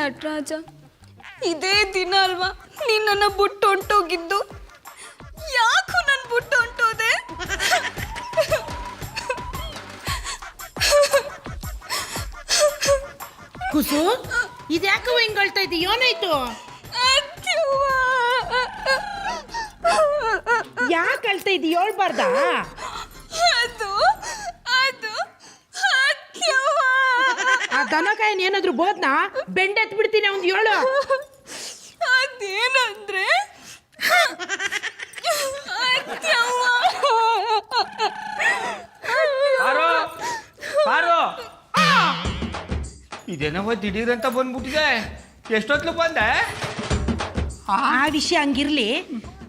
ನಟರಾಜ, ಇದೇ ದಿನ ಅಲ್ವಾ ನೀನ್ ನನ್ನ ಬುಟ್ಟು ಹೊಂಟೋಗಿದ್ದು. ಯಾಕೋ ನನ್ನ ಬುಟ್ಟು ಹೊಂಟೋದೆ? ಕುಸು, ಇದ್ಯಾಕೋ ಹಿಂಗ್ ಅಳ್ತಾ ಇದ್ದಿ? ಏನಾಯ್ತು? ಯಾಕೆ ಅಳ್ತಾ ಇದ್ದಿ? ಹೇಳ್ಬಾರ್ದಾ? ಅದು ಅದು ಆ ದನಕಾಯನ್ ಏನಾದ್ರು ಬೋದ್ನಾ? ಬೆಂಡೆತ್ ಬಿಡ್ತೀನಿ ಅವ್ನು. ಹೇಳು. ಅದೇನಂದ್ರೆ ಇದೇನವ ದಿಢೀರಂತ ಬಂದ್ಬಿಟ್ಟಿದೆ. ಎಷ್ಟೊತ್ಲು ಬಂದೆ? ಆ ವಿಷಯ ಹಂಗಿರ್ಲಿ,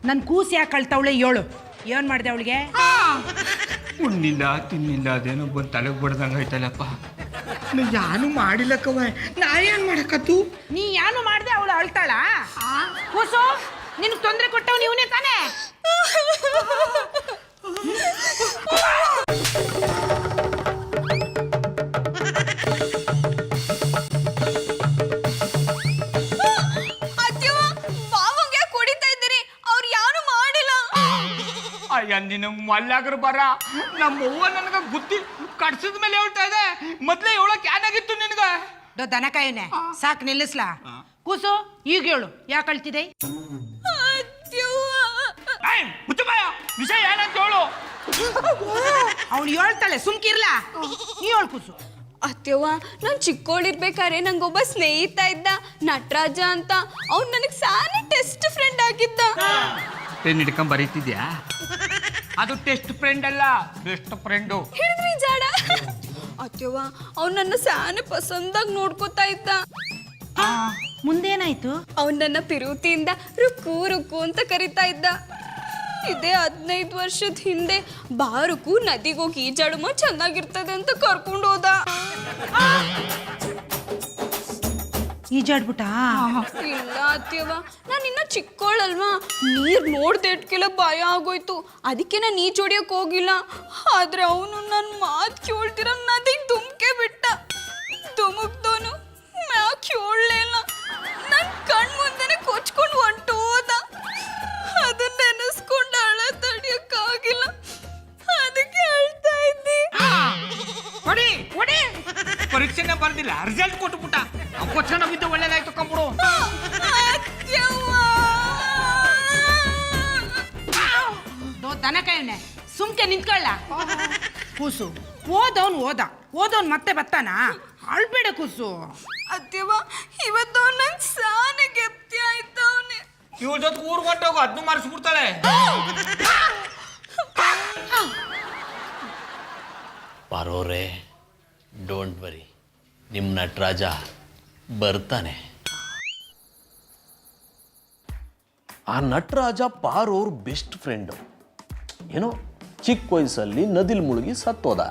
ನನ್ ಕೂಸಿ ಯಾಕೆ ಅಳ್ತಾವಳೆ? ಹೇಳು, ಏನ್ ಮಾಡಿದೆ ಅವಳಿಗೆ? ಉಣ್ಣಿಲ್ಲ ತಿನ್ನಿಲ್ಲ, ಅದೇನೋ ಬಂದು ತಲೆಗೆ ಬಡ್ದಂಗೆ ಆಯ್ತಲ್ಲಪ್ಪ. ಯಾನು ಮಾಡಿಲ್ಲಕ್ಕವ, ನಾ ಏನು ಮಾಡಕತ್ತು? ನೀ ಏನು ಮಾಡ್ದೆ ಅವಳು ಅಳ್ತಾಳ? ಕೂಸು, ನಿನ್ಗೆ ತೊಂದರೆ ಕೊಟ್ಟವ್ ನೀವನೇ ತಾನೇ? ಅಯ್ಯ ನಿನ್ನ ಮಲ್ಲಾಗ್ರ ಬರ, ನಮ್ಮವ್ವ ನನಗೆ ಬುದ್ಧಿ ಕಡ್ಸಿದ ಮೇಲೆ ಹೇಳ್ತಾ ಇದೆ. ಮೊದ್ಲೇ ಹೇಳಕ್ ಏನಾಗಿತ್ತು ನಿನಗ? ದನಕಾಯನೆ ಸಾಕು, ನಿಲ್ಲಿಸ್ಲಾ? ಕೂಸು, ಈಗ ಹೇಳು, ಯಾಕೆ ಅಳ್ತಿದೆ? ವಿಷಯ ಏನಂತ ಹೇಳು. ಅವಳು ಹೇಳ್ತಾಳೆ, ಸುಮ್ಕಿರ್ಲಾ? ನೀ ಹೇಳು ಕೂಸು. ಅತ್ಯವ್ವ, ನಾನು ಚಿಕ್ಕೋಳಿರ್ಬೇಕಾದ್ರೆ ನಂಗೊಬ್ಬ ಸ್ನೇಹಿತ ಇದ್ದ, ನಟರಾಜ ಅಂತ. ಅವ್ನು ನನಗೆ ಸಾನೆ ಟೆಸ್ಟ್ ಫ್ರೆಂಡ್ ಆಗಿದ್ದ. ಪೆನ್ ಹಿಡ್ಕೊಂಡ್ ಬರೀತಿದ್ಯಾ? ಅದು ಟೆಸ್ಟ್ ಫ್ರೆಂಡ್ ಅಲ್ಲ, ಬೆಸ್ಟ್ ಫ್ರೆಂಡು. ಹೇಳಿದ್ರಿ ಜಾಡ. ಅತ್ಯವ್ವ, ಅವ್ನು ನನ್ನ ಸಾನೆ ಪಸಂದಾಗಿ ನೋಡ್ಕೋತಾ ಇದ್ದ. ಮುಂದೇನಾಯ್ತು? ಅವ್ನು ನನ್ನ ಪಿರುತಿಯಿಂದ ರುಕ್ಕು ರುಕ್ಕು ಅಂತ ಕರಿತಾ ಇದ್ದ. ಇದೇ 15 ವರ್ಷದ ಹಿಂದೆ ಬಾರುಕು ನದಿಗೋಗಿ ಈಜಾಡುಮ ಚೆನ್ನಾಗಿರ್ತದೆ ಅಂತ ಕರ್ಕೊಂಡು ಹೋದ. ಈಜಾಡ್ಬಿಟ್ಟ? ಇಲ್ಲ ಅತ್ಯವ್ವ, ನಾನು ಇನ್ನ ಚಿಕ್ಕೋಳಲ್ವಾ, ನೀರ್ ನೋಡ್ದೇಟ್ಕೆಲ್ಲ ಭಯ ಆಗೋಯ್ತು. ಅದಕ್ಕೆ ನಾನು ಈಜ್ ಹೊಡಿಯಕ್ ಹೋಗಿಲ್ಲ. ಆದ್ರೆ ಅವನು ನನ್ನ ಮಾತು ಕೇಳ್ತಿರ ನದಿಗೆ ಧುಮ್ಕೆ ಬಿಟ್ಟ. ಧುಮುಕ್ದವನು ಮ್ಯಾಕ್ ಕೇಳಲೇ ಇಲ್ಲ. ನನ್ನ ಕಣ್ ಮುಂದೆನೆ ಕೊಚ್ಕೊಂಡು ಹೊಂಟು ಹೋದ. ಅದನ್ನ ನೆನೆಸ್ಕೊಂಡು ಅಳ ತಡಿಯಕ್ಕಾಗಿಲ್ಲ. ಅದಕ್ಕೆ ಅಳ್ತಾ ಇದ್ದಿ. ಪರೀಕ್ಷೆನ ಬರ್ದಿಲ್ಲ, ರಿಸಲ್ಟ್ ಕೊಟ್ಬಿಟ್ಟ. ಕೊಚ್ಚನ ಬಿದ್ದು ಒಳ್ಳೇದಾಯ್ತು ಕಂಬಿಡು. ದನಕಾಯನೆ ಸುಮ್ಕೆ ನಿಂತ್ಕೊಳ್ಳ. ಕೂಸು, ಓದೋನ್ ಮತ್ತೆ ಬತ್ತಾನ? ಅಳ್ಬೇಡ ಕೂಸು. ಅತ್ಯವ್ವ, ಇವತ್ತು ನಂಗೆ ಸಾನೆ ಗೆಪ್ತಿ ಆಯ್ತವನೆ. ಇವ್ರ ಜೊತೆ ಊರ್ ಹೊಂಟೋಗು, ಅದನ್ನು ಮಾಡಿಸ್ಬಿಡ್ತಾಳೆ. ಪಾರೋರೆ, ಡೋಂಟ್ ವರಿ, ನಿಮ್ಮ ನಟರಾಜ ಬರ್ತಾನೆ. ಆ ನಟರಾಜ ಪಾರೋರ್ ಬೆಸ್ಟ್ ಫ್ರೆಂಡು. ಏನೋ ಚಿಕ್ಕ ವಯಸ್ಸಲ್ಲಿ ನದಿಲ್ ಮುಳುಗಿ ಸತ್ತೋದ.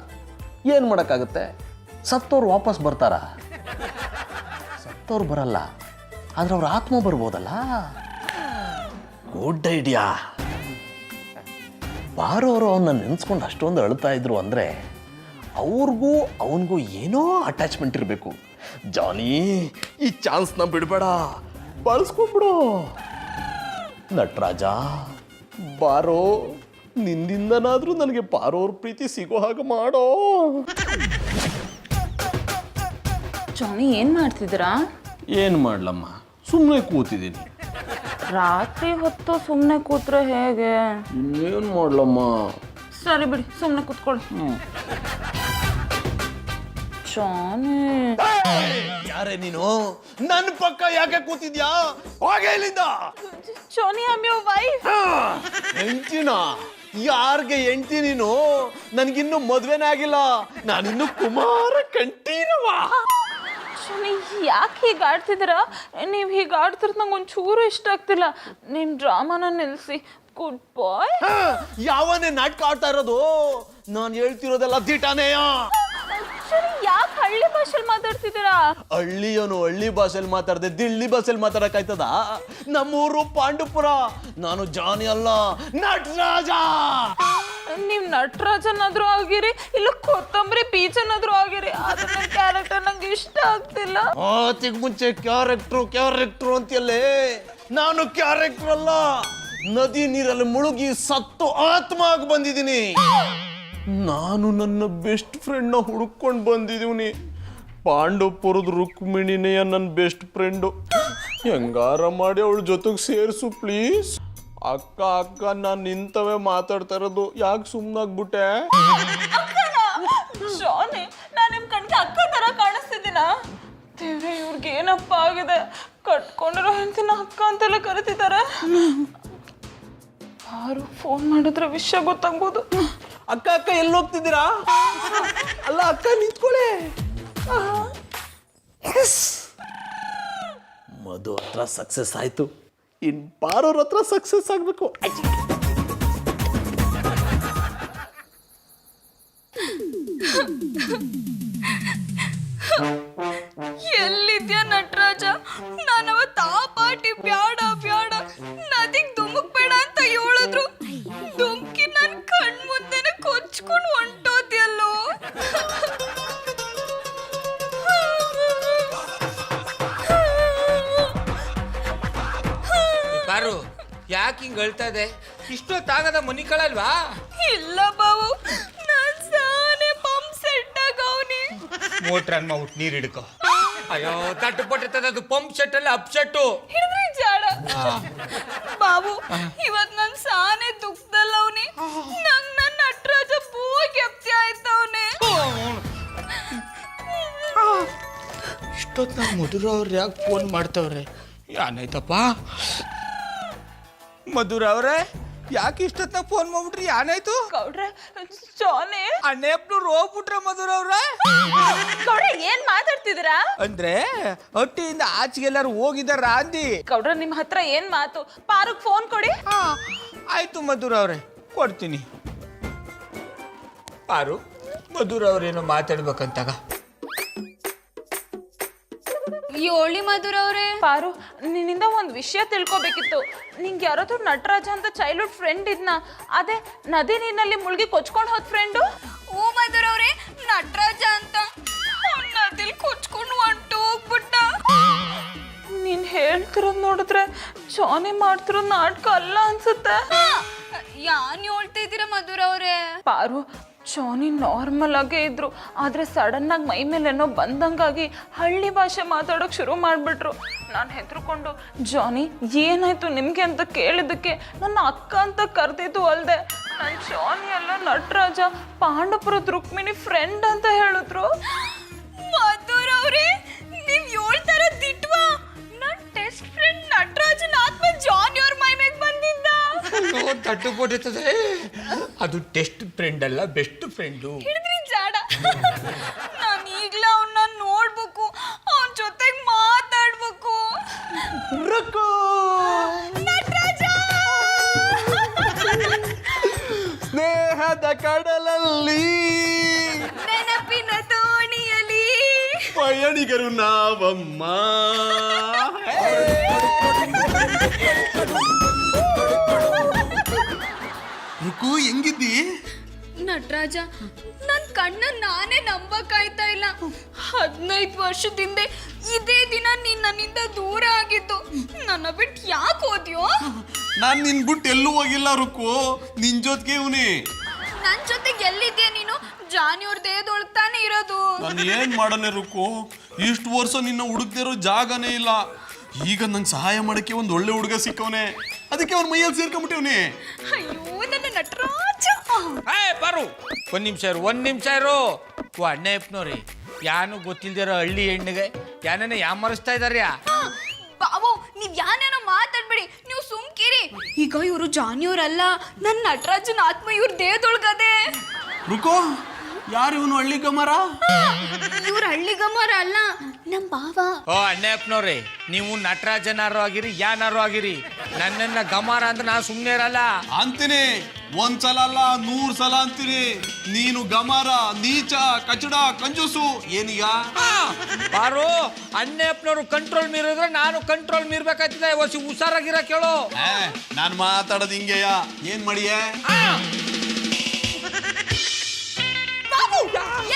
ಏನು ಮಾಡೋಕ್ಕಾಗುತ್ತೆ? ಸತ್ತೋರು ವಾಪಸ್ ಬರ್ತಾರ? ಸತ್ತೋರು ಬರಲ್ಲ, ಆದ್ರೆ ಅವ್ರ ಆತ್ಮ ಬರ್ಬೋದಲ್ಲ. Good idea. ಪಾರೋರು ಅವನ್ನ ನೆನೆಸ್ಕೊಂಡು ಅಷ್ಟೊಂದು ಅಳ್ತಾ ಇದ್ರು ಅಂದರೆ ಅವ್ರಿಗೂ ಅವನಿಗೂ ಏನೋ ಅಟ್ಯಾಚ್ಮೆಂಟ್ ಇರಬೇಕು. ಜಾನಿ, ಈ ಚಾನ್ಸ್ನ ಬಿಡಬೇಡ, ಬಳಸ್ಕೊಂಡ್ಬಿಡು. ನಟರಾಜ ಬಾರೋ, ನಿನ್ನಿಂದನಾದ್ರೂ ನನಗೆ ಪಾರೋರ್ ಪ್ರೀತಿ ಸಿಗೋ ಹಾಗೆ ಮಾಡೋ. ಜಾನಿ, ಏನ್ ಮಾಡ್ತಿದ್ದೀರಾ? ಏನು ಮಾಡ್ಲಮ್ಮ, ಸುಮ್ಮನೆ ಕೂತಿದ್ದೀನಿ. ರಾತ್ರಿ ಹೊತ್ತು ಸುಮ್ಮನೆ ಕೂತ್ರೆ ಹೇಗೆ? ಇನ್ನೇನು ಮಾಡ್ಲಮ್ಮ. ಸರಿ ಬಿಡಿ, ಸುಮ್ಮನೆ ಕೂತ್ಕೊಳ್ಳಿ. ಜಾನಿ, ಯಾರೇ ನೀನು? ನನ್ನ ಪಕ್ಕ ಯಾಕೆ ಕೂತಿದ್ಯಾ? ಹೋಗೆ ಇಲ್ಲಿಂದ. ಜಾನಿ, ಐ ಆಮ್ ಯುವರ್ ವೈಫ್. ಹೆಂಡ್ತಿನ? ಯಾರಿಗೆ ಹೆಂಡ್ತಿ ನೀನು? ನನ್ಗಿನ್ನು ಮದ್ವೆನೇ ಆಗಿಲ್ಲ, ನಾನಿನ್ನು ಕುಮಾರ ಕಂಠೀರವ. ಜಾನಿ, ಯಾಕೆ ಹೀಗೆ ಆಡ್ತಿದ್ದೀರಾ? ನೀವು ಹೀಗೆ ಆಡ್ತಿರೋದು ನಂಗೆ ಒಂಚೂರು ಇಷ್ಟ ಆಗ್ತಿಲ್ಲ. ನಿಮ್ಮ ಡ್ರಾಮಾನ ನಿಲ್ಲಿಸಿ. ಗುಡ್ ಬಾಯ್. ಯಾವನೇ ನಾಟಕ ಆಡ್ತಾ ಇರೋದು? ನಾನು ಹೇಳ್ತಿರೋದೆಲ್ಲ ದಿಟಾನೆಯ. ಯಾಕೆ ಹಳ್ಳಿ ಭಾಷೆಲಿ ಮಾತಾಡ್ತಿದ್ದೀರಾ? ಹಳ್ಳಿಯವನು ಹಳ್ಳಿ ಭಾಷೆಲಿ ಮಾತಾಡದೆ ದಿಳ್ಳಿ ಭಾಷೆಲಿ ಮಾತಾಡಕ್ಕಾಯ್ತದ? ನಮ್ಮೂರು ಪಾಂಡುಪುರ. ನಾನು ಜಾನಿ ಅಲ್ಲ, ನಟರಾಜ. ನೀವು ನಟರಾಜನಾದ್ರೂ ಆಗಿರಿ ಇಲ್ಲ ಕೊತ್ತಂಬರಿ ಬೀಜನಾದ್ರೂ ಆಗಿರಿ ಆದ್ರೆ ನನ್ನ ಕ್ಯಾರೆಕ್ಟರ್ ನಂಗೆ ಇಷ್ಟ ಆಗ್ತಿಲ್ಲ. ಮಾತಿಗೆ ಮುಂಚೆ ಕ್ಯಾರೆಕ್ಟ್ರು ಅಂತೀಯಲ್ಲೇ, ನಾನು ಕ್ಯಾರೆಕ್ಟರ್ ಅಲ್ಲ, ನದಿ ನೀರಲ್ಲಿ ಮುಳುಗಿ ಸತ್ತು ಆತ್ಮ ಆಗಿ ಬಂದಿದ್ದೀನಿ. ನಾನು ನನ್ನ ಬೆಸ್ಟ್ ಫ್ರೆಂಡ್ನ ಹುಡುಕೊಂಡು ಬಂದಿದ್ದೀನಿ. ಪಾಂಡವಪುರದ ರುಕ್ಮಿಣಿನೆಯ ನನ್ನ ಬೆಸ್ಟ್ ಫ್ರೆಂಡು. ಹೆಂಗಾರ ಮಾಡಿ ಅವಳ ಜೊತೆಗೆ ಸೇರಿಸು ಪ್ಲೀಸ್. ಅಕ್ಕ ನಾನು ನಿಂತವೇ ಮಾತಾಡ್ತಾ ಇರೋದು, ಯಾಕೆ ಸುಮ್ಮನಾಗ್ಬಿಟ್ಟೆ? ಜಾನಿ, ನಾನು ನಿಮ್ಮ ಕಣ್ಗೆ ಅಕ್ಕ ತರ ಕಾಣಿಸ್ತಿದ್ದೀನ? ದೇವ್ರೆ, ಇವ್ರಿಗೆ ಏನಪ್ಪ ಆಗಿದೆ? ಕಟ್ಕೊಂಡಿರೋ ಹೆಂಡತಿನ ಅಕ್ಕ ಅಂತೆಲ್ಲ ಕರಿತಿದ್ದಾರೆ. ಯಾರು ಫೋನ್ ಮಾಡಿದ್ರೆ ವಿಷಯ ಗೊತ್ತಾಗ್ಬೋದು. ಅಕ್ಕ ಎಲ್ಲಿ ಹೋಗ್ತಿದ್ದೀರಾ? ಅಲ್ಲ ಅಕ್ಕ ನಿಂತ್ಕೊಳ್ಳೆ. ಮಧು ಹತ್ರ ಸಕ್ಸಸ್ ಆಯ್ತು, ಇನ್ ಪಾರೋರ್ ಹತ್ರ ಸಕ್ಸಸ್ ಆಗ್ಬೇಕು. ಎಲ್ಲಿದ್ಯಾ ನಟರಾಜ? ನಾನು ಅವತ್ತು ಆ ಪಾಟಿ ಬ್ಯಾಡ ಬ್ಯಾಡ ನದಿಗ್ ಧುಮುಕ್ ಬೇಡ ಅಂತ ಹೇಳಿದ್ರು, ಧುಮ್ಕಿ ನನ್ ಕಣ್ ಮುಂದೆನೆ ಕೊಚ್ಕೊಂಡು ಹೊಂಟೋದ್ಯಲ್ಲೋ. ಬಾರು, ಯಾಕೆ ಹಿಂಗೆ ಹೇಳ್ತಾ ಇದೆ? ಇಷ್ಟೊತ್ತಾಗದ ಮನಿ ಕಳಲ್ವಾ? ಇಲ್ಲ ಬಾವು, ನಾನ್ ಸಾನೆ ಪಂಪ್ ಸೆಟ್ ಆಗವ್ನಿ. ಮೋಟ್ರ್ ಅನ್ ಮಾಡ್ಬಿಟ್ಟು ನೀರು ಹಿಡ್ಕೊ. ಅಯ್ಯೋ, ತಟ್ಟು ಪಟ್ಟಿರ್ತದ, ಅದು ಪಂಪ್ ಸೆಟ್ ಅಲ್ಲಿ ಅಪ್ಸೆಟ್ಟು. ಹಿಡಿದ್ರಿ ಜಾಡ. ಬಾಬು, ಇವತ್ ನನ್ ಸಾನೆ ದುಃಖದಲ್ಲವ್ನಿ. ನಂಗ್ ನನ್ನ ನಟರಾಜ ಪೂಗಿ ಎಪ್ತಿ ಆಯ್ತವ್ನೆ. ಇಷ್ಟೊತ್ತು ನಾವು ಮಧುರ ಅವ್ರು ಯಾಕೆ ಫೋನ್ ಮಾಡ್ತವ್ರೆ? ಏನಾಯ್ತಪ್ಪ? ಮಧುರ ಅವ್ರೆ, ಯಾಕೆ ಇಷ್ಟೊತ್ತ ಫೋನ್ ಮಾಡ್ಬಿಟ್ರಿ? ಏನಾಯ್ತು? ಗೌಡ್ರೆ, ಜಾನಿ, ಅಣ್ಣಪ್ಪನವ್ರು ಹೋಗ್ಬಿಟ್ರೆ ಮಧುರ ಅವ್ರ? ಗೌಡ್ರೆ ಏನ್ ಮಾತಾಡ್ತಿದ್ದೀರಾ? ಅಂದ್ರೆ ಹಟ್ಟಿಯಿಂದ ಆಚೆಗೆಲ್ಲಾರು ಹೋಗಿದಾರ ಅಂದಿ? ಗೌಡ್ರೆ, ನಿಮ್ ಹತ್ರ ಏನ್ ಮಾತು? ಪಾರುಗ್ ಫೋನ್ ಕೊಡಿ. ಆಯ್ತು ಮಧುರ ಅವ್ರೆ, ಕೊಡ್ತೀನಿ. ಪಾರು, ಮಧುರ ಅವ್ರೇನೋ ಮಾತಾಡ್ಬೇಕಂತಾಗ. ಯೋಳಿ ಮಧುರ ಅವ್ರೆ. ಪಾರು, ನಿನ್ನಿಂದ ಒಂದು ವಿಷಯ ತಿಳ್ಕೊಬೇಕಿತ್ತು. ನಿಂಗೆ ಯಾರಾದ್ರೂ ನಟರಾಜ ಅಂತ ಚೈಲ್ಡ್ಹುಡ್ ಫ್ರೆಂಡ್ ಇದ್ನ? ಅದೇ ನದಿ ನೀರಿನಲ್ಲಿ ಮುಳುಗಿ ಕೊಚ್ಕೊಂಡು ಹೋದ್ ಫ್ರೆಂಡು? ಓ ಮಧುರ ಅವ್ರೆ, ನಟರಾಜ ಅಂತ ನದಿಲ್ ಕೊಚ್ಕೊಂಡು ಹೊಂಟು ಹೋಗ್ಬಿಟ್ಟ. ನೀನ್ ಹೇಳ್ತಿರೋದ್ ನೋಡಿದ್ರೆ ಜಾನಿ ಮಾಡ್ತಿರೋ ನಾಟಕ ಅಲ್ಲ ಅನ್ಸುತ್ತೆ. ಯಾನ್ ಹೇಳ್ತಾ ಇದ್ದೀರಾ ಮಧುರ ಅವ್ರೆ? ಪಾರು, ಜಾನಿ ನಾರ್ಮಲ್ ಆಗೇ ಇದ್ರು, ಆದ್ರೆ ಸಡನ್ ಆಗಿ ಮೈ ಮೇಲೇನೋ ಬಂದಂಗಾಗಿ ಹಳ್ಳಿ ಭಾಷೆ ಮಾತಾಡೋಕೆ ಶುರು ಮಾಡಿಬಿಟ್ರು. ನಾನು ಹೆದರ್ಕೊಂಡು ಜಾನಿ ಏನಾಯ್ತು ನಿಮ್ಗೆ ಅಂತ ಕೇಳಿದ್ದಕ್ಕೆ ನನ್ನ ಅಕ್ಕ ಅಂತ ಕರೆದಿದ್ದು ಅಲ್ಲದೆ ನನ್ನ ಜಾನಿ ಎಲ್ಲ ನಟರಾಜ ಪಾಂಡವಪುರದ ರುಕ್ಮಿಣಿ ಫ್ರೆಂಡ್ ಅಂತ ಹೇಳಿದ್ರು. ಮಧುರ ಅವ್ರೆ, ನೀವ್ ಹೇಳ್ತಾರ ದಿಟ್ವಾ? ನನ್ ಟೆಸ್ಟ್ ಫ್ರೆಂಡ್ ನಟರಾಜನ ಆತ್ಮ ಜಾನಿ ಅವ್ರ ಮೈ ಮೇಲೆ ಬಂದಿದ್ದ. ತಟ್ಟು ಪಟ್ಟಿರ್ತದೆ, ಅದು ಟೆಸ್ಟ್ ಫ್ರೆಂಡ್ ಅಲ್ಲ, ಬೆಸ್ಟ್ ಫ್ರೆಂಡು. ಹಿಡಿದ್ರಿ ಜಾಡ. ನಾನು ಈಗ್ಲ ಅವನ್ನ ನೋಡ್ಬೇಕು, ಅವನ ಜೊತೆಗೆ ಮಾತಾಡ್ಬೇಕು. ನಟರಾಜ! ಸ್ನೇಹದ ಕಡಲಲ್ಲಿ ನೆನಪಿನ ದೋಣಿಯಲ್ಲಿ ಪಯಣಿಗರು ನಾವಮ್ಮ. ರುಕು, ಹೆಂಗಿದ್ದಿ? ನಟರಾಜ, ನನ್ ಕಣ್ಣ ನಾನೇ ನಂಬಕ್ಕಾಯ್ತಾ ಇಲ್ಲ. 15 ವರ್ಷದಿಂದ ಇದೇ ದಿನ ನೀನ್ ನನ್ನಿಂದ ದೂರ ಆಗಿದ್ದು. ನನ್ನ ಬಿಟ್ಟು ಯಾಕೆ ಹೋದ್ಯೋ? ನಾನ್ ನಿನ್ ಬಿಟ್ಟು ಎಲ್ಲೂ ಹೋಗಿಲ್ಲ ರುಕು, ನಿನ್ ಜೊತೆಗೆ ಇವನೇ. ನನ್ ಜೊತೆಗೆ ಎಲ್ಲಿದ್ಯಾ ನೀನು? ಜಾನಿ ಅವ್ರ ದೇಹದೊಳಗ್ ತಾನೇ ಇರೋದು. ನಾನು ಏನ್ ಮಾಡನೆ ರುಕು, ಇಷ್ಟು ವರ್ಷ ನಿನ್ನ ಹುಡುಕ್ತಿರೋ ಜಾಗನೇ ಇಲ್ಲ. ಈಗ ನಂಗೆ ಸಹಾಯ ಮಾಡಕ್ಕೆ ಒಂದು ಒಳ್ಳೆ ಹುಡುಗ ಸಿಕ್ಕವನೆ, ಅದಕ್ಕೆ ಅವ್ನ ಮೈಯಲ್ಲಿ ಸೇರ್ಕೊಂಡ್ಬಿಟ್ಟಿವ್ನಿ. ಅಯ್ಯೋ ನನ್ನ ನಟರಾಜ! ಬಾರು, ಒಂದ್ ನಿಮಿಷ ಇರು. ಅಣ್ಣಪ್ಪನವ್ರಿ, ಯಾನು ಗೊತ್ತಿಲ್ದಿರೋ ಹಳ್ಳಿ ಹೆಣ್ಣಿಗೆ ಯಾನೇನ ಯಾಮರಿಸ್ತಾ ಇದಾರ್ಯಾ? ಬಾಬು, ನೀವ್ ಯಾನೇನೋ ಮಾತಾಡ್ಬೇಡಿ, ನೀವು ಸುಮ್ಕಿರಿ. ಈಗ ಇವರು ಜಾನಿಯವ್ರಲ್ಲ, ನನ್ನ ನಟರಾಜನ ಆತ್ಮ ಇವ್ರ ದೇಹದೊಳಗದೆ. ರುಕೋ, ಯಾರು ಇವನು ಹಳ್ಳಿ ಗಮರ? ಇವ್ರ ಹಳ್ಳಿ ಗಮರ ಅಲ್ಲ, ನಮ್ ಬಾವ. ಓ ಅಣ್ಣಪ್ಪನವ್ರಿ, ನೀವು ನಟರಾಜನಾರು ಆಗಿರಿ, ಯಾನಾರು ಆಗಿರಿ, ನನ್ನನ್ನ ಗಮಾರ ಅಂದ್ರೆ ನಾ ಸುಮ್ಮನೆ ಇರಲ್ಲ ಅಂತೀನಿ. ಒಂದ್ಸಲ ಅಲ್ಲ 100 ಸಲ ಅಂತೀನಿ. ನೀನು ಗಮಾರ, ನೀಚ, ಕಚಡ, ಕಂಜೂಸು. ಏನೀಗ? ಬಾರು, ಅಣ್ಣಪ್ಪನವ್ರು ಕಂಟ್ರೋಲ್ ಮೀರಿದ್ರೆ ನಾನು ಕಂಟ್ರೋಲ್ ಮೀರ್ಬೇಕಾಯ್ತದೆ. ಹುಷಾರಾಗಿರ ಕೇಳು. ನಾನು ಮಾತಾಡೋದು ಹಿಂಗೆಯ, ಏನ್ ಮಾಡಿಯೇ?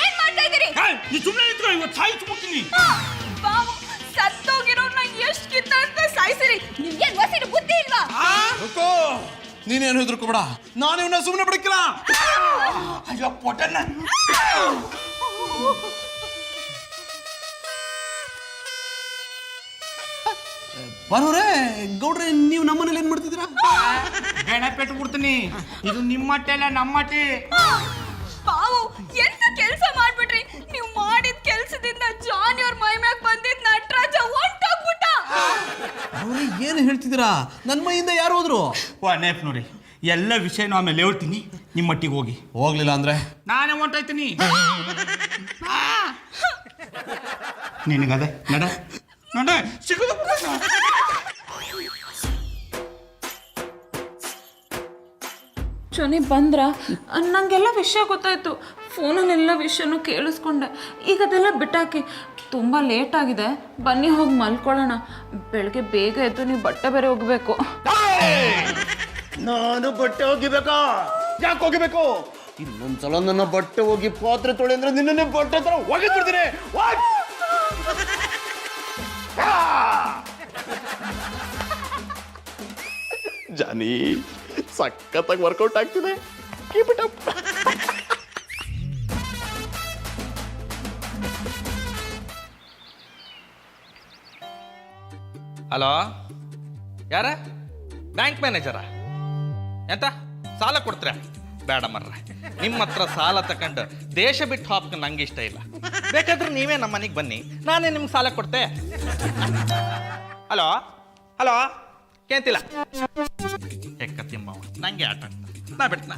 ಏನ್ ಮಾಡ್ತಾ ಇದೀರಿ? ನೀ ಸುಮ್ಮನೆ ಇದ್ಕೋ, ಇವತ್ತು ಸಾಯಿಸ್ಬಿಡ್ತೀನಿ. ಬಾವು ಸತ್ತೋಗಿರೋನ್ನ ಎಷ್ಟ್ ಕಿತ್ತ ಸಾಯಿಸಿರಿ. ನಿಮ್ಗೇನ್ ವಸಿನ ಬುದ್ಧಿ ಇಲ್ವಾ? ರುಕೋ, ನೀನೇನು ಹೆದರ್ಕೋಬೇಡ, ನಾನು ಇವನ್ನ ಸುಮ್ಮನೆ ಬಿಡಕ್ಕಿಲ್ಲ. ಅಯ್ಯೋ ಪೊಟನ್ನ. ಬರೋರೆ ಗೌಡ್ರೆ, ನೀವು ನಮ್ಮನೇಲಿ ಏನ್ ಮಾಡ್ತಿದ್ದೀರಾ? ಬೇಡ ಪೆಟ್ಟು ಬಿಡ್ತೀನಿ. ಇದು ನಿಮ್ಮ ಮಟ್ಟೆ ಅಲ್ಲ, ನಮ್ಮ ಮಟ್ಟೆ. ಬಾವು ಎಂತ ಕೆಲಸ ಮಾಡ್ಬಿಟ್ರಿ. ನೀವು ಮಾಡಿದ ಕೆಲಸದಿಂದ ಜಾನಿ ಅವ್ರ ಮೈ ಮ್ಯಾಗ ಬಂದಿದ್ ನಟರಾಜ ಹೊಂಟೋಗ್ಬಿಟ್ಟ. ಅವ್ರೆ ಏನು ಹೇಳ್ತಿದ್ದೀರಾ? ನನ್ನ ಮೈಯಿಂದ ಯಾರು ಹೋದ್ರು? ನೆಪ್ ನೋಡಿ, ಎಲ್ಲ ವಿಷಯನೂ ಆಮೇಲೆ ಹೇಳ್ತೀನಿ. ನಿಮ್ಮ ಮಟ್ಟಿಗೆ ಹೋಗಿ. ಹೋಗ್ಲಿಲ್ಲ ಅಂದ್ರೆ ನಾನೇ ಹೊಂಟೋಯ್ತೀನಿ. ನಿನಗದೆ ನಡ ನಡ ಸಿಗೋದು. ಜೋನಿ ಬಂದ್ರ? ನಂಗೆಲ್ಲ ವಿಷಯ ಗೊತ್ತಾಯ್ತು. ಫೋನಲ್ಲೆಲ್ಲ ವಿಷಯನೂ ಕೇಳಿಸ್ಕೊಂಡೆ. ಈಗ ಅದೆಲ್ಲ ಬಿಟ್ಟಾಕಿ. ತುಂಬ ಲೇಟ್ ಆಗಿದೆ, ಬನ್ನಿ ಹೋಗಿ ಮಲ್ಕೊಳ್ಳೋಣ. ಬೆಳಗ್ಗೆ ಬೇಗ ಎದ್ದು ನೀವು ಬಟ್ಟೆ ಬೇರೆ ಹೋಗ್ಬೇಕು. ನಾನು ಬಟ್ಟೆ ಒಗಿಬೇಕಾ? ಯಾಕೆ ಹೋಗಿಬೇಕು? ಇನ್ನೊಂದ್ಸಲ ನನ್ನ ಬಟ್ಟೆ ಹೋಗಿ ಪಾತ್ರೆ ತೊಳೆ ಅಂದ್ರೆ ನಿನ್ನೆ ಬಟ್ಟೆ ತರ ಒಗೆದ್ಬಿಡ್ತೀನಿ. ಜಾನಿ, ಸಖತ್ತಾಗಿ ವರ್ಕೌಟ್ ಆಗ್ತಿದೆ. Keep it up. ಹಲೋ, ಯಾರ? ಬ್ಯಾಂಕ್ ಮ್ಯಾನೇಜರ? ಎಂತ ಸಾಲ ಕೊಡ್ತೀರಾ? ಬೇಡ ಮರ್ರೆ, ನಿಮ್ಮ ಹತ್ರ ಸಾಲ ತಗೊಂಡು ದೇಶ ಬಿಟ್ಟು ಹಾಪ್ಕ ನಂಗೆ ಇಷ್ಟ ಇಲ್ಲ. ಬೇಕಾದ್ರೆ ನೀವೇ ನಮ್ಮ ಮನೆಗೆ ಬನ್ನಿ, ನಾನೇ ನಿಮ್ಗೆ ಸಾಲ ಕೊಡ್ತೆ. ಹಲೋ ಹಲೋ, ಕೇಳ್ತಿಲ್ಲ ಹೆಕ್ಕ ತಿಮ್ಮವ, ನಂಗೆ ಆಟ ನಾ ಬಿಡ್ತನ.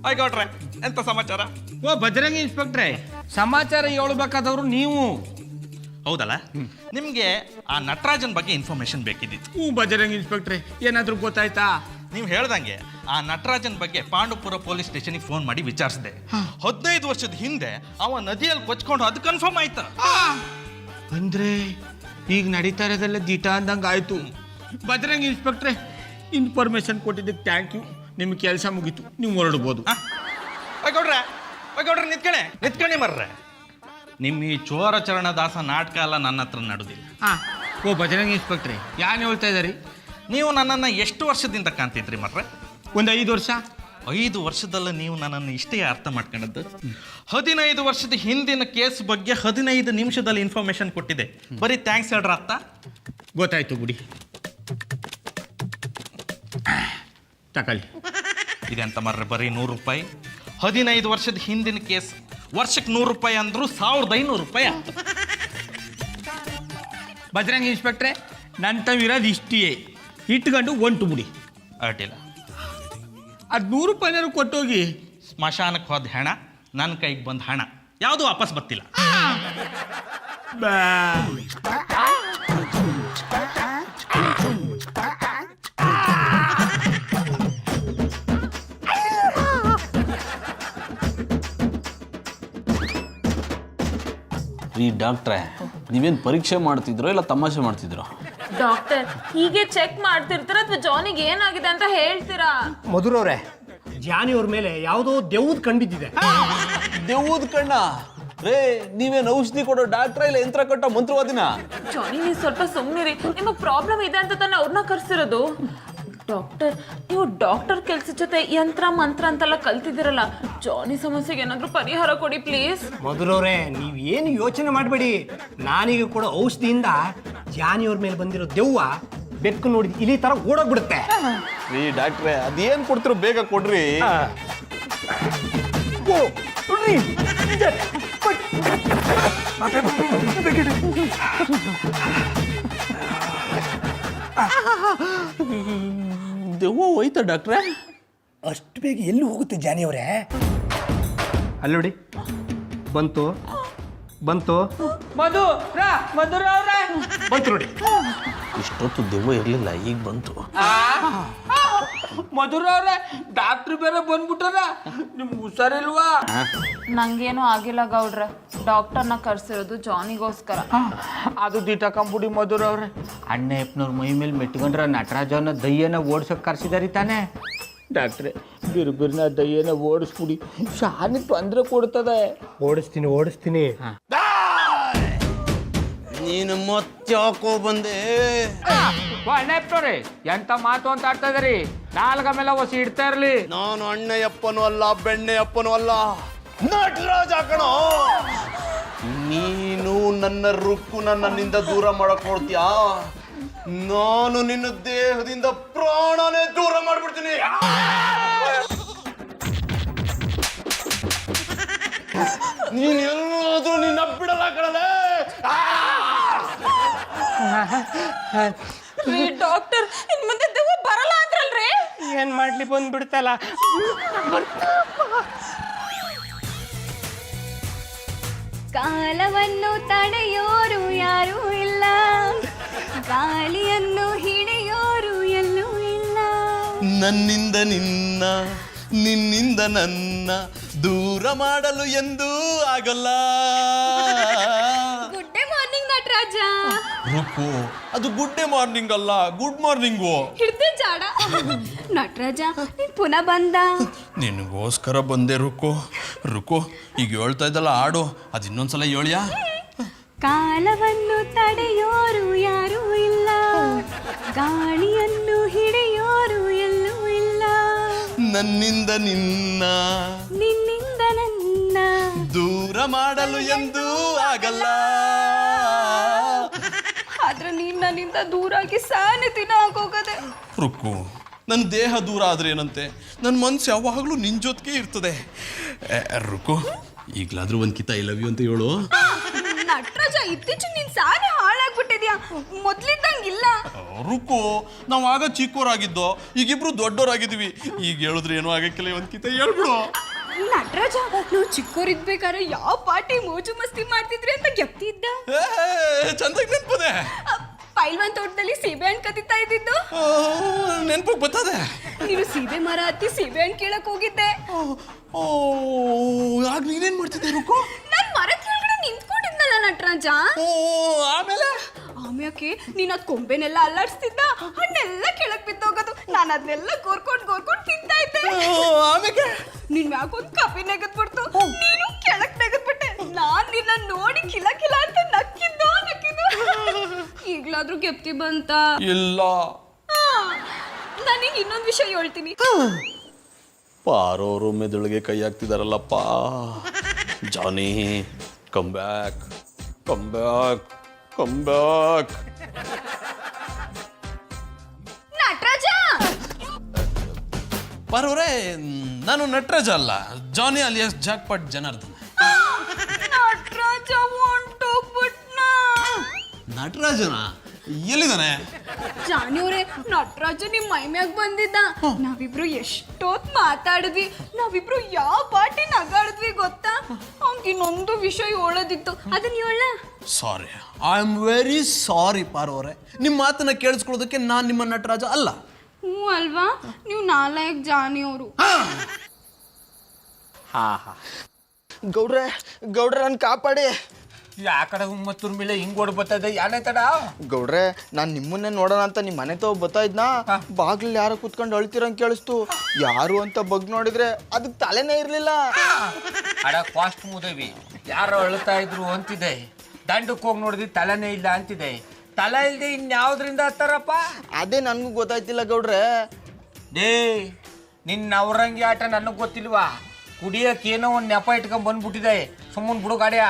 ಆಯ್ಕೊಟ್ರೆ ಎಂತ ಸಮಾಚಾರ? ಓ ಬಜರಂಗಿ ಇನ್ಸ್ಪೆಕ್ಟ್ರೆ, ಸಮಾಚಾರ ಹೇಳ್ಬೇಕಾದವ್ರು ನೀವು. ಹೌದಲ್ಲ, ನಿಮಗೆ ಆ ನಟರಾಜನ್ ಬಗ್ಗೆ ಇನ್ಫಾರ್ಮೇಶನ್ ಬೇಕಿದ್ದಿತ್ತು. ಹ್ಞೂ ಬಜರಂಗಿ ಇನ್ಸ್ಪೆಕ್ಟ್ರೆ, ಏನಾದರೂ ಗೊತ್ತಾಯ್ತಾ? ನೀವು ಹೇಳ್ದಂಗೆ ಆ ನಟರಾಜನ್ ಬಗ್ಗೆ ಪಾಂಡುಪುರ ಪೊಲೀಸ್ ಸ್ಟೇಷನ್ಗೆ ಫೋನ್ ಮಾಡಿ ವಿಚಾರಿಸಿದೆ. 15 ವರ್ಷದ ಹಿಂದೆ ಅವ ನದಿಯಲ್ಲಿ ಕೊಚ್ಕೊಂಡು ಅದು ಕನ್ಫರ್ಮ್ ಆಯ್ತು. ಅಂದ್ರೆ ಈಗ ನಡೀತಾ ಇರೋದೆಲ್ಲ ದಿಟ ಅಂದಂಗೆ ಆಯ್ತು. ಬಜರಂಗಿ ಇನ್ಸ್ಪೆಕ್ಟ್ರೆ, ಇನ್ಫಾರ್ಮೇಶನ್ ಕೊಟ್ಟಿದ್ದಕ್ಕೆ ಥ್ಯಾಂಕ್ ಯು. ನಿಮ್ಗೆ ಕೆಲಸ ಮುಗೀತು, ನೀವು ಹೊರಡ್ಬೋದು. ಗೌಡ್ರೆ ನಿತ್ಕಣಿ ಮರ್ರೆ. ನಿಮ್ಮ ಈ ಚೋರ ಚರಣದಾಸ ನಾಟಕ ಎಲ್ಲ ನನ್ನ ಹತ್ರ ನಡುದಿಲ್ಲ. ಓ ಬಜರಂಗಿ ಇನ್ಸ್ಪೆಕ್ಟ್ರೆ, ಯಾರು ಹೇಳ್ತಾ ಇದ್ದಾರೆ? ನೀವು ನನ್ನನ್ನು ಎಷ್ಟು ವರ್ಷದಿಂದ ಕಾಣ್ತಿದ್ರಿ ಮರ್ರೆ? ಒಂದು 5 ವರ್ಷ. 5 ವರ್ಷದಲ್ಲ ನೀವು ನನ್ನನ್ನು ಇಷ್ಟೇ ಅರ್ಥ ಮಾಡ್ಕೊಂಡದ್ದು. 15 ವರ್ಷದ ಹಿಂದಿನ ಕೇಸ್ ಬಗ್ಗೆ 15 ನಿಮಿಷದಲ್ಲಿ ಇನ್ಫಾರ್ಮೇಶನ್ ಕೊಟ್ಟಿದೆ. ಬರೀ ಥ್ಯಾಂಕ್ಸ್ ಹೇಳ್ರ ಅತ್ತ. ಗೊತ್ತಾಯ್ತು ಬಿಡಿ, ತಕೊಳ್ಳಿ. ಇದೆಂತ ಮರ್ರೆ, ಬರೀ 100 ರೂಪಾಯಿ. 15 ವರ್ಷದ ಹಿಂದಿನ ಕೇಸ್, ವರ್ಷಕ್ಕೆ 100 ರೂಪಾಯಿ ಅಂದ್ರು 1500 ರೂಪಾಯಿ ಆಗ್ತದೆ. ಬಜರಂಗಿ ಇನ್ಸ್ಪೆಕ್ಟ್ರೆ, ನನ್ನ ತವಿರೋದು ಇಷ್ಟೇ, ಇಟ್ಕೊಂಡು ಒಂಟು ಬಿಡಿ. ಅಡ್ಡಿಲ್ಲ, ಅದು 100 ರೂಪಾಯಿನಾರು ಕೊಟ್ಟೋಗಿ. ಸ್ಮಶಾನಕ್ಕೆ ಹೋದ ಹಣ, ನನ್ನ ಕೈಗೆ ಬಂದ ಹಣ ಯಾವುದು ವಾಪಸ್ ಬರ್ತಿಲ್ಲ. ರೀ ಡಾಕ್ಟ್ರೆ, ನೀವೇನು ಪರೀಕ್ಷೆ ಮಾಡ್ತಿದ್ರೋ ಇಲ್ಲ ತಮಾಷೆ ಮಾಡ್ತಿದ್ರೋ? ಡಾಕ್ಟರ್, ಹೀಗೆ ಚೆಕ್ ಮಾಡ್ತಿರ್ತೀರ ಅಥವಾ ಜಾನಿಗೆ ಏನಾಗಿದೆ ಅಂತ ಹೇಳ್ತೀರಾ? ಮಧುರವ್ರೆ, ಜಾನಿ ಅವ್ರ ಮೇಲೆ ಯಾವುದೋ ದೆವ್ವದ ಕಂಡಿದ್ದಿದೆ. ದೆವ್ವದ ಕಣ್ಣ? ರೇ, ನೀವೇನು ಔಷಧಿ ಕೊಡೋ ಡಾಕ್ಟ್ರ ಇಲ್ಲ ಯಂತ್ರ ಕಟ್ಟೋ ಮಂತ್ರವಾದಿನ? ಜಾನಿ, ನೀವು ಸ್ವಲ್ಪ ಸುಮ್ಮನಿರಿ. ನಿಮಗೆ ಪ್ರಾಬ್ಲಮ್ ಇದೆ ಅಂತ ತಾನೇ ಅವ್ರನ್ನ ಕರ್ಸಿರೋದು. ಡಾಕ್ಟರ್, ನೀವು ಡಾಕ್ಟರ್ ಕೆಲಸ ಜೊತೆ ಯಂತ್ರ ಮಂತ್ರ ಅಂತೆಲ್ಲ ಕಲ್ತಿದ್ದೀರಲ್ಲ, ಜಾನಿ ಸಮಸ್ಯೆಗೆ ಏನಾದರೂ ಪರಿಹಾರ ಕೊಡಿ ಪ್ಲೀಸ್. ಮಧುರವ್ರೆ, ನೀವೇನು ಯೋಚನೆ ಮಾಡಬೇಡಿ. ನಾನೀಗ ಕೂಡ ಔಷಧಿಯಿಂದ ಜಾನಿ ಅವ್ರ ಮೇಲೆ ಬಂದಿರೋ ದೆವ್ವ ಬೆಕ್ಕು ನೋಡಿ ಇಲಿ ತರ ಓಡೋಗ್ಬಿಡುತ್ತೆ. ರೀ ಡಾಕ್ಟ್ರೆ, ಅದೇನು ಕೊಡ್ತಿರೋ ಬೇಗ ಕೊಡ್ರಿ. ದೆವ್ವ ಹೋಯ್ತಾ ಡಾಕ್ಟ್ರೆ? ಅಷ್ಟು ಬೇಗ ಎಲ್ಲಿ ಹೋಗುತ್ತೆ ಜಾನಿ ಅವರೇ? ಅಲ್ಲಿ ನೋಡಿ, ಬಂತು ಬಂತು ಬಂತು ನೋಡಿ. ಇಷ್ಟೊತ್ತು ದೆವ್ವ ಇರಲಿಲ್ಲ, ಈಗ ಬಂತು. ಮಧುರ ಅವ್ರೆ, ಡಾಕ್ಟ್ರು ಬೇರೆ ಬಂದ್ಬಿಟ್ಟಾರ. ನಿಮ್ಗೆ ಹುಷಾರಿಲ್ವಾ? ನಂಗೇನು ಆಗಿಲ್ಲ ಗೌಡ್ರೆ, ಡಾಕ್ಟರ್ನ ಕರ್ಸಿರೋದು ಜಾನಿಗೋಸ್ಕರ. ಅದು ದಿಟ ಕಂಬುಡಿ ಮಧುರ ಅವ್ರೆ. ಅಣ್ಣಪ್ಪನವ್ರ ಮೈ ಮೇಲೆ ಮೆಟ್ಕೊಂಡ್ರ ನಟರಾಜನ ದಯ್ಯನ ಓಡ್ಸಕ್ ಕರ್ಸಿದಾರಿ ತಾನೆ. ಡಾಕ್ಟ್ರೆ ಬಿರುಬಿರ್ನ ದಯ್ಯನ ಓಡಿಸ್ಬಿಡಿ ಶಾನೆ ತೊಂದರೆ ಕೊಡ್ತದೆ. ಓಡಿಸ್ತೀನಿ ನೀನು ಮತ್ತಾಕೋ ಬಂದೆ? ಅಣ್ಣಪ್ಪವ್ರೆ ಎಂತ ಮಾತು ಅಂತ ಆಡ್ತಾ ಇದರಿ, ನಾಲ್ಗ ಮೇಲೆ ಹೊಸ ಇಡ್ತಾ ಇರ್ಲಿ. ನಾನು ಅಣ್ಣಯ್ಯಪ್ಪನೂ ಅಲ್ಲ ಬೆಣ್ಣೆಯಪ್ಪನೂ ಅಲ್ಲ, ನಟರಾಜ ಕಣೋ. ನೀನು ನನ್ನ ರುಕ್ಕು ನನ್ನಿಂದ ದೂರ ಮಾಡಕ್ ನೋಡ್ತೀಯಾ? ನಾನು ನಿನ್ನ ದೇಹದಿಂದ ಪ್ರಾಣನೇ ದೂರ ಮಾಡ್ಬಿಡ್ತೀನಿ. ನೀನ್ ಎಲ್ಲಾದ್ರೂ ನಿನ್ನ ಬಿಡಲ್ಲ ಕಣಲೆ. ಡಾಕ್ಟರ್ ಇನ್ ಮುಂದೆ ದೆವ್ವ ಬರಲ್ಲ ಅಂದ್ರಲ್ರಿ? ಏನ್ ಮಾಡ್ಲಿ ಬಂದ್ಬಿಡ್ತಲ್ಲ. ಕಾಲವನ್ನು ತಡೆಯೋರು ಯಾರೂ ಇಲ್ಲ, ಗಾಳಿಯನ್ನು ಹಿಡಿಯೋರು ಎಲ್ಲೂ ಇಲ್ಲ. ನನ್ನಿಂದ ನಿನ್ನ, ನಿನ್ನಿಂದ ನನ್ನ ದೂರ ಮಾಡಲು ಎಂದೂ ಆಗಲ್ಲ. Good morning Nataraja. ರುಕು, ಅದು ಗುಡ್ ಮಾರ್ನಿಂಗ್ ಅಲ್ಲ, ಗುಡ್ ಮಾರ್ನಿಂಗು. ಹಿಡ್ದೆ ಜಾಡ. ನಟರಾಜ ನೀನ್ ಪುನಃ ಬಂದ. ನಿನಗೋಸ್ಕರ ಬಂದೆ ರುಕು. ರುಕು, ಈಗ ಹೇಳ್ತಾ ಇದ್ದಲ್ಲ ಹಾಡು, ಅದು ಇನ್ನೊಂದ್ಸಲ ಹೇಳ್ಯಾ? ಕಾಲವನ್ನು ತಡೆಯೋರು ಯಾರೂ ಇಲ್ಲ, ಗಾಳಿಯನ್ನು ಹಿಡಿಯೋರು ಎಲ್ಲೂ ಇಲ್ಲ. ನನ್ನಿಂದ ನಿನ್ನ, ನಿನ್ನಿಂದ ನನ್ನ ದೂರ ಮಾಡಲು ಎಂದೂ ಆಗಲ್ಲ. ಆದ್ರೆ ನೀನ್ ನನ್ನಿಂದ ದೂರಾಗಿ ಸಾನೆ ದಿನ ಆಗೋಗದೆ. ರುಕು, ನನ್ನ ದೇಹ ದೂರ ಆದ್ರೆ ಏನಂತೆ, ನನ್ನ ಮನ್ಸು ಯಾವಾಗಲೂ ನಿನ್ ಜೊತೆಗೆ ಇರ್ತದೆ. ರುಕು, ಈಗಲಾದ್ರೂ ಒಂದು ಕಿತ ಐ ಲವ್ ಯು ಅಂತ ಹೇಳು. ನಟರಾಜ ಇತ್ತೀಚೆಗೆ ನೀನ್ ಸಾನೆ ಹಾಳಾಗ್ಬಿಟ್ಟಿದ್ಯಾ, ಮೊದ್ಲಿದ್ದಂಗಿಲ್ಲ. ರುಕು, ನಾವು ಆಗ ಚಿಕ್ಕವರಾಗಿದ್ದೋ, ಈಗಿಬ್ರು ದೊಡ್ಡವರಾಗಿದ್ವಿ. ಈಗ ಹೇಳಿದ್ರೆ ಏನೋ ಆಗಕ್ಕಿಲ್ಲ, ಒಂದು ಕಿತ ಹೇಳ್ಬಿಡು. ನಟರಾಜ ನಾವು ಚಿಕ್ಕವರಿದ್ಬೇಕಾದ್ರೆ ಯಾವ ಪಾರ್ಟಿ ಮೋಜು ಮಸ್ತಿ ಮಾಡ್ತಿದ್ರಿ ಅಂತ ಗೆಪ್ತಿದ್ದ. ಚಂದಾಗಿ ನೆನ್ಪದೆ. ಪೈಲ್ವಾನ್ ತೋಟದಲ್ಲಿ ಸೀಬೆ ಹಣ್ಣು ಕದಿತಾ ಇದ್ದಿದ್ದು ನೆನ್ಪಕ್ಕೆ ಬರ್ತದೆ. ನೀನು ಸೀಬೆ ಮರ ಹತ್ತಿ ಸೀಬೆ ಹಣ್ಣು ಕೇಳಕ್ ಹೋಗಿದ್ದೆ. ಆಗ ನೀನೇನ್ ಮಾಡ್ತಿದ್ದೆ ರುಕು? ನಾನ್ ಮರ ಕೆಳಗಡೆ ನಿಂತ್ಕೊಂಡಿದ್ನಲ್ಲ ನಟರಾಜ. ಆಮೇಲೆ ಆಮ್ಯಾಕೆ ನೀನ್ ಅದ್ ಕೊಂಬೆನೆಲ್ಲ ಅಲ್ಲಾಡ್ಸ್ತಿದ್ದ, ಹಣ್ಣೆಲ್ಲ ಕೆಳಕ್ ಬಿದ್ದೋಗೋದು. ನಾನು ಅದನ್ನೆಲ್ಲ ಗೋರ್ಕೊಂಡ್ ತಿಂತಾ ಇದ್ದೆ. ಆಮೇಲೆ ನಿನ್ ಮ್ಯಾಕೊಂದ್ ಕಪಿ ನೆಗದ್ಬಿಡ್ತು, ನೀನು ಕೆಳಕ್ ನೆಗದ್ಬಿಟ್ಟೆ. ನಾನ್ ನಿನ್ನ ನೋಡಿ ಕಿಲ ಕಿಲ ಅಂತ ನಕ್ಕಿದ್ದು. ಈಗ್ಲಾದ್ರೂ ಗೆಪ್ತಿ ಬಂತ? ಇಲ್ಲ. ನಾನೀಗ ಇನ್ನೊಂದ್ ವಿಷಯ ಹೇಳ್ತೀನಿ. ಪಾರೋರು ಮೆದುಳಿಗೆ ಕೈ ಹಾಕ್ತಿದಾರಲ್ಲಪ್ಪ. Johnny, come back, come back, come back. Nataraja, ಪಾರೋರೆ, ನಾನು ನಟರಾಜ ಅಲ್ಲ, Johnny alias jackpot Janardhan. Nataraja ಹೊಂಟೋಗ್ಬಿಟ್ನ. ನಟರಾಜನ ಎಲ್ಲಿದ್ದಾನೆ? ಜಾನಿಯವ್ರೆ, ನಟರಾಜ ನಿಮ್ ಮೈ ಮ್ಯಾಗ ಬಂದಿದ್ದ. ನಾವಿಬ್ರು ಎಷ್ಟೊತ್ ಮಾತಾಡಿದ್ವಿ, ನಾವಿಬ್ರು ಯಾವ ಪಾರ್ಟಿ ನಗಾಡಿದ್ವಿ ಗೊತ್ತಾ? ಅವ್ನಿಗೆ ಇನ್ನೊಂದು ವಿಷಯ ಹೇಳೋದಿತ್ತು, ಅದನ್ನ ಹೇಳ. ಸಾರಿ, ಐ ಆಮ್ ವೆರಿ ಸಾರಿ ಪಾರೋರೆ. ನಿಮ್ಮ ಮಾತನ್ನ ಕೇಳಿಸ್ಕೊಳ್ಳೋದಕ್ಕೆ ನಾನು ನಿಮ್ಮ ನಟರಾಜ ಅಲ್ಲ. ಹ್ಞೂ ಅಲ್ವಾ, ನೀವು ನಾಲಾಯಕ್ ಜಾನಿಯವರು. ಗೌಡ್ರೆ, ನನ್ ಕಾಪಾಡಿ. ಯಾಕಡೆ ಮತ್ತೂರ್ ಮೇಲೆ ಹಿಂಗ್ ಓಡ್ ಬರ್ತದೆ, ಯಾನೆ ತಡ? ಗೌಡ್ರೆ, ನಾನ್ ನಿಮ್ಮನ್ನೇ ನೋಡೋಣ ಅಂತ ನಿಮ್ ಮನೆ ತಗೋ ಬರ್ತಾ ಇದ್ನಾ, ಬಾಗ್ಲಲ್ಲಿ ಯಾರೋ ಕುತ್ಕೊಂಡು ಅಳ್ತಿರಂಗ್ ಕೇಳಿಸ್ತು. ಯಾರು ಅಂತ ಬಗ್ ನೋಡಿದ್ರೆ ಅದಕ್ಕೆ ತಲೆನೇ ಇರ್ಲಿಲ್ಲ. ಅಡ ಫಾಸ್ಟ್ ಮುದೇವಿ, ಯಾರೋ ಅಳ್ತಾ ಇದ್ರು ಅಂತಿದೆ. ದಂಡಕ್ಕೆ ಹೋಗಿ ನೋಡಿದ್ವಿ, ತಲೆನೇ ಇಲ್ಲ ಅಂತಿದೆ. ತಲೆ ಇಲ್ದೆ ಇನ್ಯಾವ್ದ್ರಿಂದ ಹತ್ತಾರಪ್ಪ? ಅದೇ ನನ್ಗೂ ಗೊತ್ತಾಯ್ತಿಲ್ಲ ಗೌಡ್ರೆ. ಡೇ, ನಿನ್ನ ಅವ್ರಂಗಿ ಆಟ ನನಗೆ ಗೊತ್ತಿಲ್ವಾ? ಕುಡಿಯಕ್ಕೆ ಏನೋ ಒಂದು ನೆಪ ಇಟ್ಕೊಂಡ್ ಬಂದ್ಬಿಟ್ಟಿದೆ. ಸುಮ್ಮನೆ ಬಿಡು ಗಾಡಿಯ.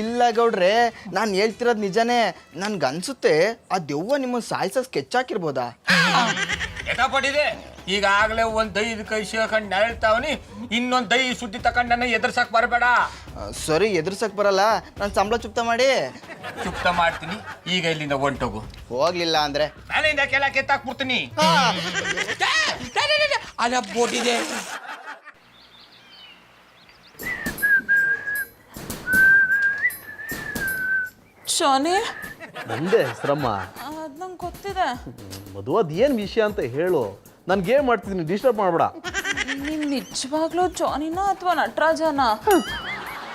ಇಲ್ಲ ಗೌಡ್ರೆ, ನಾನು ಹೇಳ್ತಿರೋದು ನಿಜಾನೇ. ನನ್ಗನ್ಸುತ್ತೆ ಆ ದೆವ್ವ ನಿಮ್ಮನ್ನು ಸಾಯಿಸೋ ಸ್ಕೆಚ್ ಹಾಕಿರ್ಬೋದಾ? ಎಟಪಟ್ಟಿದೆ. ಈಗಾಗಲೇ ಒಂದು 5 ಕೈ ಸೇರ್ಕೊಂಡು ನೆರಳ್ತಾವನಿ, ಇನ್ನೊಂದು 5 ಸುದ್ದಿ ತಗೊಂಡು ನನ್ನ ಎದುರ್ಸಕ್ ಬರಬೇಡ. ಸರಿ, ಎದುರ್ಸಕ್ ಬರಲ್ಲ. ನಾನು ಸಂಬಳ ಚುಪ್ತ ಮಾಡಿ ಚುಪ್ತ ಮಾಡ್ತೀನಿ. ಈಗ ಇಲ್ಲಿಂದ ಹೊಂಟೋಗು. ಹೋಗ್ಲಿಲ್ಲ ಅಂದ್ರೆ ನಾನಿಂದ ಕೆಲ ಕೆತ್ತಾಕ್ಬಿಡ್ತೀನಿ. ಅಲ್ಲ ಬೋಟಿದೆ. ಶಾನಿ, ನಂದೇ ಹೆಸರಮ್ಮ. ಅದು ನಂಗೆ ಗೊತ್ತಿದೆ. ಮದುವೆ ಏನು ವಿಷಯ ಅಂತ ಹೇಳು. ನನ್ಗೆ ಮಾಡ್ತಿದ್ದೀನಿ, ಡಿಸ್ಟರ್ಬ್ ಮಾಡಬೇಡ. ನೀನು ನಿಜವಾಗ್ಲೂ ಜಾನಿನ ಅಥವಾ ನಟರಾಜನ?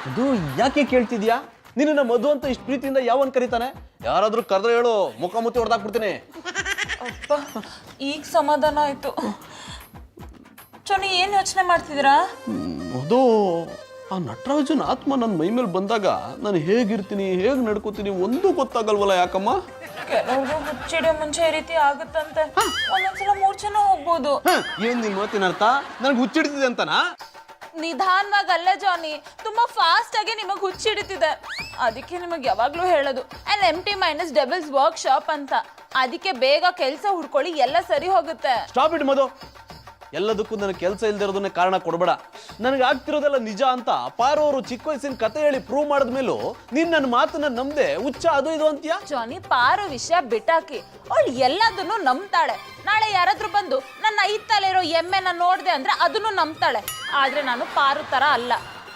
ಅದು ಯಾಕೆ ಕೇಳ್ತಿದ್ಯಾ? ನಿನ್ನ ಮಧು ಅಂತ ಇಷ್ಟು ಪ್ರೀತಿಯಿಂದ ಯಾವನ್ ಕರೀತಾನೆ? ಯಾರಾದ್ರೂ ಕರೆದ್ರೆ ಹೇಳು, ಮುಖ ಮುತ್ತಿ ಹೊಡೆದಾಕ್ಬಿಡ್ತೀನಿ. ಅಪ್ಪ, ಈಗ ಸಮಾಧಾನ ಆಯ್ತು. ಜಾನಿ ಏನ್ ಯೋಚನೆ ಮಾಡ್ತಿದ್ದೀರಾ? ಅದು ಆ ನಟರಾಜನ ಆತ್ಮ ನನ್ನ ಮೈ ಮೇಲೆ ಬಂದಾಗ ನಾನು ಹೇಗಿರ್ತೀನಿ ಹೇಗೆ ನಡ್ಕೋತೀನಿ ಒಂದೂ ಗೊತ್ತಾಗಲ್ವಲ್ಲ ಯಾಕಮ್ಮ? ಕೆಲವ್ರಿಗೂ ಹುಚ್ಚಿಡಿಯೋ ಮುಂಚೆ ಈ ರೀತಿ ಆಗುತ್ತಂತೆ. ಒಂದೊಂದ್ಸಲ ಮೂರ್ಛೆನೂ ಹೋಗ್ಬೋದು. ಏನ್ ನಿನ್ ಮಾತಿನ ಅರ್ಥ? ನನಗೆ ಹುಚ್ಚಿಡ್ತಿದೆ ಅಂತನಾ? ನಿಧಾನವಾಗಿ ಅಲ್ಲ ಜಾನಿ, ತುಂಬಾ ಫಾಸ್ಟ್ ಆಗಿ ನಿಮಗೆ ಹುಚ್ಚಿಡಿತಿದೆ. ಅದಕ್ಕೆ ನಿಮಗೆ ಯಾವಾಗ್ಲೂ ಹೇಳೋದು an empty mind is devil's workshop ಅಂತ. ಅದಕ್ಕೆ ಬೇಗ ಕೆಲಸ ಹುಡ್ಕೊಳ್ಳಿ, ಎಲ್ಲ ಸರಿ ಹೋಗುತ್ತೆ. ಸ್ಟಾಪ್ ಇಟ್ ಮಧು. ಎಲ್ಲದಕ್ಕೂ ನನಗೆ ಕೆಲಸ ಇಲ್ದಿರೋದನ್ನೇ ಕಾರಣ ಕೊಡಬೇಡ. ನನಗೆ ಆಗ್ತಿರೋದೆಲ್ಲ ನಿಜ ಅಂತ ಪಾರು ಅವರು ಚಿಕ್ಕ ವಯಸ್ಸಿನ ಕತೆ ಹೇಳಿ ಪ್ರೂವ್ ಮಾಡಿದ್ಮೇಲೂ ನೀನ್ ನನ್ನ ಮಾತನ್ನ ನಂಬದೆ ಹುಚ್ಚ ಅದು ಇದು ಅಂತೀಯ? ಜಾನಿ, ಪಾರು ವಿಷಯ ಬಿಟ್ಟಾಕಿ, ಅವಳು ಎಲ್ಲದನ್ನು ನಂಬ್ತಾಳೆ. ನಾಳೆ ಯಾರಾದ್ರೂ ಬಂದು ನನ್ನ ಐತಲ್ಲಿರೋ ಎಮ್ಮೆನ ನೋಡ್ದೆ ಅಂದ್ರೆ ಅದನ್ನು ನಂಬ್ತಾಳೆ. ಆದ್ರೆ ನಾನು ಪಾರು ತರ ಅಲ್ಲ,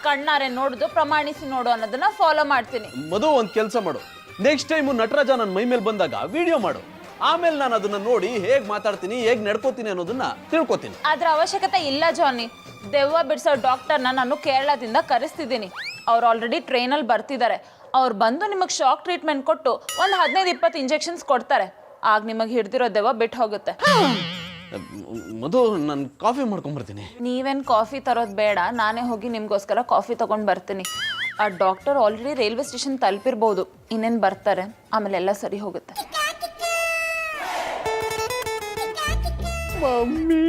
ಕಣ್ಣಾರೆ ನೋಡುದು ಪ್ರಮಾಣಿಸಿ ನೋಡು ಅನ್ನೋದನ್ನ ಫಾಲೋ ಮಾಡ್ತೀನಿ. ಮಧು, ಒಂದ್ ಕೆಲಸ ಮಾಡು. ನೆಕ್ಸ್ಟ್ ಟೈಮ್ ನಟರಾಜ ನನ್ನ ಮೈ ಮೇಲೆ ಬಂದಾಗ ವಿಡಿಯೋ ಮಾಡು. ಆಮೇಲೆ ನಾನು ಅದನ್ನ ನೋಡಿ ಹೇಗ್ ಮಾತಾಡ್ತೀನಿ ಹೇಗ್ ನಡ್ಕೋತೀನಿ ಅನ್ನೋದನ್ನ ತಿಳ್ಕೊತೀನಿ. ಅದ್ರ ಅವಶ್ಯಕತೆ ಇಲ್ಲ ಜಾನಿ. ದೆವ್ವ ಬಿಡಿಸೋ ಡಾಕ್ಟರ್ನ ನಾನು ಕೇರಳದಿಂದ ಕರೆಸ್ತಿದ್ದೀನಿ. ಅವ್ರು ಆಲ್ರೆಡಿ ಟ್ರೈನಲ್ಲಿ ಬರ್ತಿದ್ದಾರೆ. ಅವ್ರು ಬಂದು ನಿಮಗೆ ಶಾಕ್ ಟ್ರೀಟ್ಮೆಂಟ್ ಕೊಟ್ಟು ಒಂದು 15-20 ಇಂಜೆಕ್ಷನ್ಸ್ ಕೊಡ್ತಾರೆ. ಆಗ ನಿಮಗೆ ಹಿಡ್ದಿರೋ ದೆವ್ವ ಬಿಟ್ಟು ಹೋಗುತ್ತೆ. ಮಧು, ನಾನು ಕಾಫಿ ಮಾಡ್ಕೊಂಡ್ಬರ್ತೀನಿ. ನೀವೇನ್ ಕಾಫಿ ತರೋದು ಬೇಡ, ನಾನೇ ಹೋಗಿ ನಿಮ್ಗೋಸ್ಕರ ಕಾಫಿ ತಗೊಂಡ್ ಬರ್ತೀನಿ. ಆ ಡಾಕ್ಟರ್ ಆಲ್ರೆಡಿ ರೈಲ್ವೆ ಸ್ಟೇಷನ್ ತಲುಪಿರ್ಬೋದು, ಇನ್ನೇನು ಬರ್ತಾರೆ, ಆಮೇಲೆ ಎಲ್ಲ ಸರಿ ಹೋಗುತ್ತೆ. ಮಮ್ಮಿ